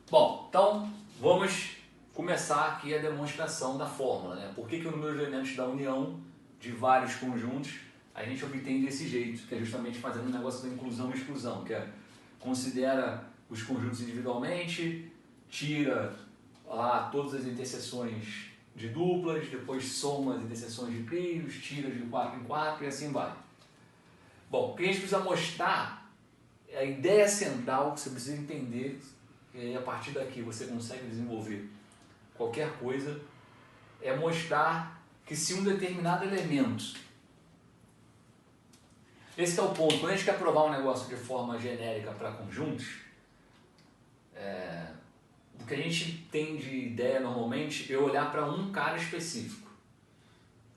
Bom, então vamos começar aqui a demonstração da fórmula, né? Por que o número de elementos da união de vários conjuntos a gente obtém desse jeito, que é justamente fazendo um negócio da inclusão e exclusão, que é considera os conjuntos individualmente, tira lá todas as interseções de duplas, depois soma as interseções de trios, tira de 4 em 4 e assim vai. Bom, o que a gente precisa mostrar, a ideia central que você precisa entender, e a partir daqui você consegue desenvolver qualquer coisa, é mostrar que se um determinado elemento, esse é o ponto, quando a gente quer provar um negócio de forma genérica para conjuntos, o que a gente tem de ideia normalmente é olhar para um cara específico.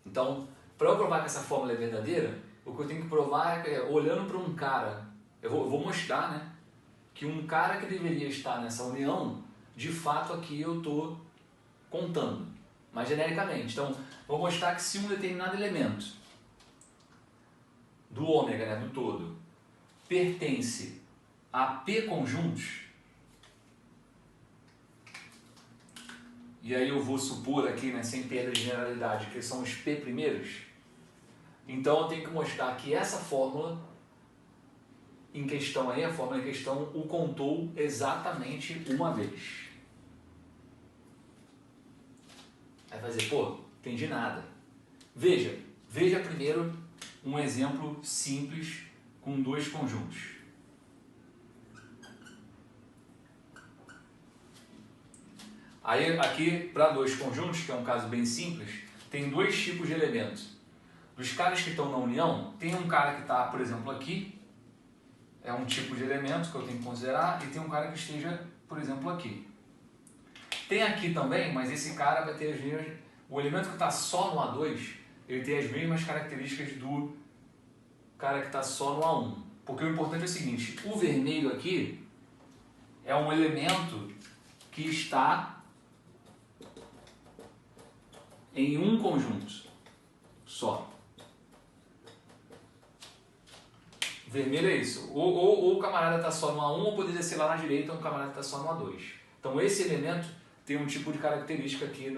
Então, para eu provar que essa fórmula é verdadeira, o que eu tenho que provar é, olhando para um cara, eu vou mostrar, né, que um cara que deveria estar nessa união, de fato aqui eu estou contando, mas genericamente. Então, vou mostrar que se um determinado elemento do ômega, né, do todo, pertence a P conjuntos, e aí eu vou supor aqui, né, sem perda de generalidade, que são os P primeiros, então eu tenho que mostrar que essa fórmula em questão aí, a fórmula em questão, o contou exatamente uma vez. Aí vai dizer, pô, entendi nada. Veja primeiro um exemplo simples com dois conjuntos. Aí aqui, para dois conjuntos, que é um caso bem simples, tem dois tipos de elementos. Dos caras que estão na união, tem um cara que está, por exemplo, aqui, é um tipo de elemento que eu tenho que considerar, e tem um cara que esteja, por exemplo, aqui. Tem aqui também, mas esse cara vai ter as mesmas... O elemento que está só no A2, ele tem as mesmas características do cara que está só no A1. Porque o importante é o seguinte, o vermelho aqui é um elemento que está em um conjunto só. Vermelho é isso. Ou o camarada está só no A1, ou poderia ser lá na direita, um camarada está só no A2. Então esse elemento tem um tipo de característica aqui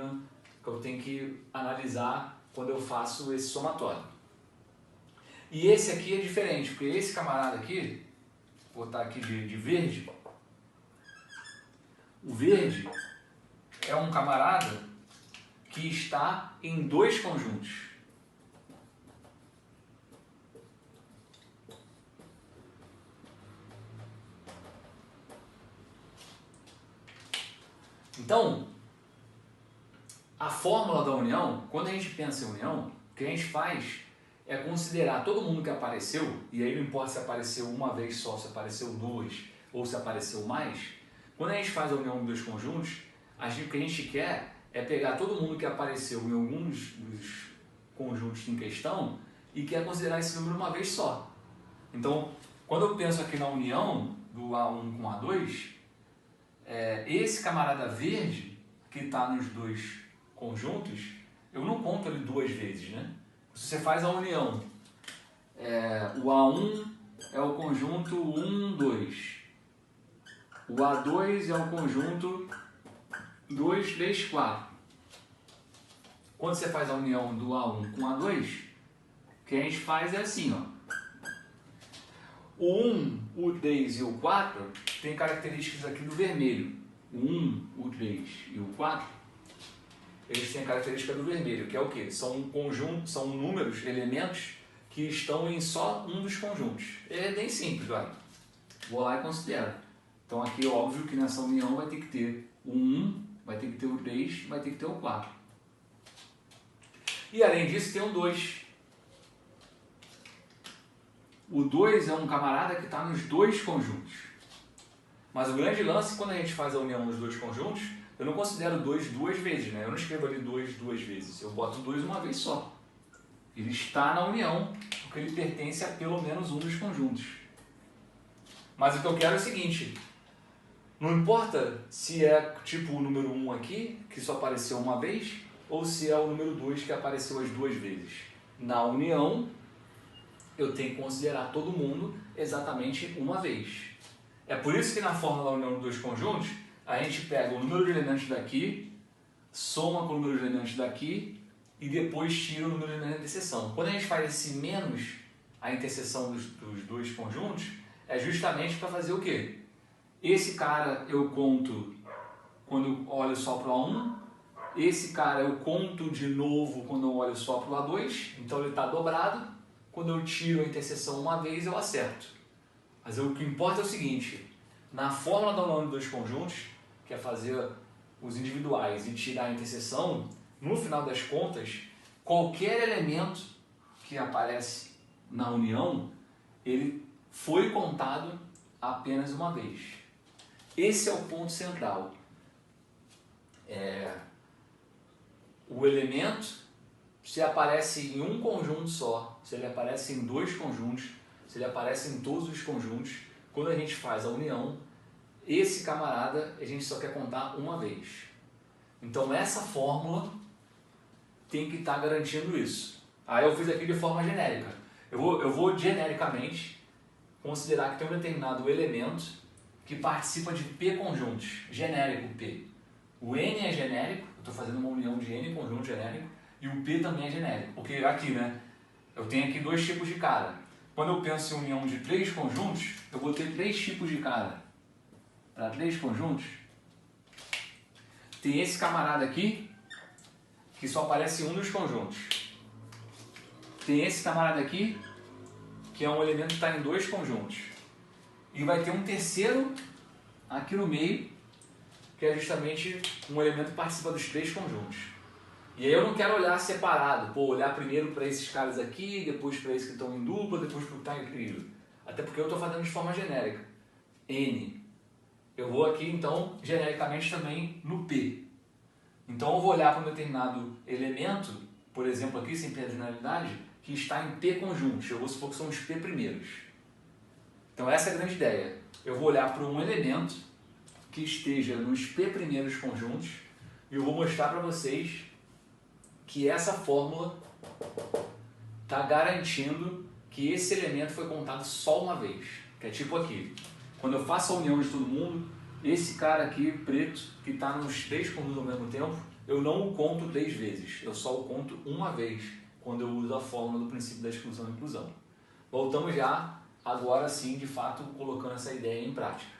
que eu tenho que analisar quando eu faço esse somatório. E esse aqui é diferente, porque esse camarada aqui, vou botar aqui de verde, o verde é um camarada que está em dois conjuntos. Então, a fórmula da união, quando a gente pensa em união, o que a gente faz é considerar todo mundo que apareceu, e aí não importa se apareceu uma vez só, se apareceu duas, ou se apareceu mais, quando a gente faz a união de dois conjuntos, o que a gente quer é pegar todo mundo que apareceu em alguns dos conjuntos em questão e quer considerar esse número uma vez só. Então, quando eu penso aqui na união do A1 com A2, esse camarada verde, que está nos dois conjuntos, eu não conto ele duas vezes, né? Se você faz a união, o A1 é o conjunto 1, 2. O A2 é o conjunto 2, 3, 4. Quando você faz a união do A1 com o A2, o que a gente faz é assim, ó. O 1, o 3 e o 4 tem características aqui do vermelho. O 1, o 3 e o 4, eles têm a característica do vermelho, que é o quê? São números, elementos que estão em só um dos conjuntos. É bem simples, olha. Vou lá e considero. Então aqui é óbvio que nessa união vai ter que ter o 1, vai ter que ter o 3, vai ter que ter o 4. E além disso tem o 2. O 2 é um camarada que está nos dois conjuntos. Mas o grande lance, quando a gente faz a união dos dois conjuntos, eu não considero 2 duas vezes, né? Eu não escrevo ali 2 duas vezes, eu boto 2 uma vez só. Ele está na união, porque ele pertence a pelo menos um dos conjuntos. Mas o que eu quero é o seguinte, não importa se é tipo o número 1 aqui, que só apareceu uma vez, ou se é o número 2 que apareceu as duas vezes. Na união, eu tenho que considerar todo mundo exatamente uma vez. É por isso que na fórmula da união dos dois conjuntos, a gente pega o número de elementos daqui, soma com o número de elementos daqui e depois tira o número de elementos da interseção. Quando a gente faz esse menos a interseção dos dois conjuntos, é justamente para fazer o quê? Esse cara eu conto quando eu olho só para o A1, esse cara eu conto de novo quando eu olho só para o A2, então ele está dobrado. Quando eu tiro a interseção uma vez, eu acerto. Mas o que importa é o seguinte, na fórmula da união de dois conjuntos, que é fazer os individuais e tirar a interseção, no final das contas, qualquer elemento que aparece na união, ele foi contado apenas uma vez. Esse é o ponto central. O elemento, se aparece em um conjunto só, se ele aparece em dois conjuntos, se ele aparece em todos os conjuntos, quando a gente faz a união, esse camarada a gente só quer contar uma vez. Então essa fórmula tem que estar garantindo isso. Aí eu fiz aqui de forma genérica. Eu vou genericamente considerar que tem um determinado elemento que participa de P conjuntos, genérico P. O N é genérico, eu estou fazendo uma união de N conjunto genérico, e o P também é genérico, porque aqui, né, eu tenho aqui dois tipos de cara. Quando eu penso em união de três conjuntos, eu vou ter três tipos de cara. Para três conjuntos, tem esse camarada aqui, que só aparece em um dos conjuntos. Tem esse camarada aqui, que é um elemento que está em dois conjuntos. E vai ter um terceiro aqui no meio, que é justamente um elemento que participa dos três conjuntos. E aí eu não quero olhar separado, olhar primeiro para esses caras aqui, depois para esses que estão em dupla, depois para o que está em trio. Até porque eu estou fazendo de forma genérica. N. Eu vou aqui, então, genericamente também no P. Então eu vou olhar para um determinado elemento, por exemplo aqui, sem personalidade, que está em P conjuntos. Eu vou supor que são os P primeiros. Então essa é a grande ideia. Eu vou olhar para um elemento que esteja nos P primeiros conjuntos e eu vou mostrar para vocês que essa fórmula está garantindo que esse elemento foi contado só uma vez. Que é tipo aqui. Quando eu faço a união de todo mundo, esse cara aqui, preto, que está nos três conjuntos ao mesmo tempo, eu não o conto 3 vezes. Eu só o conto uma vez, quando eu uso a fórmula do princípio da exclusão e inclusão. Voltamos já, agora sim, de fato, colocando essa ideia em prática.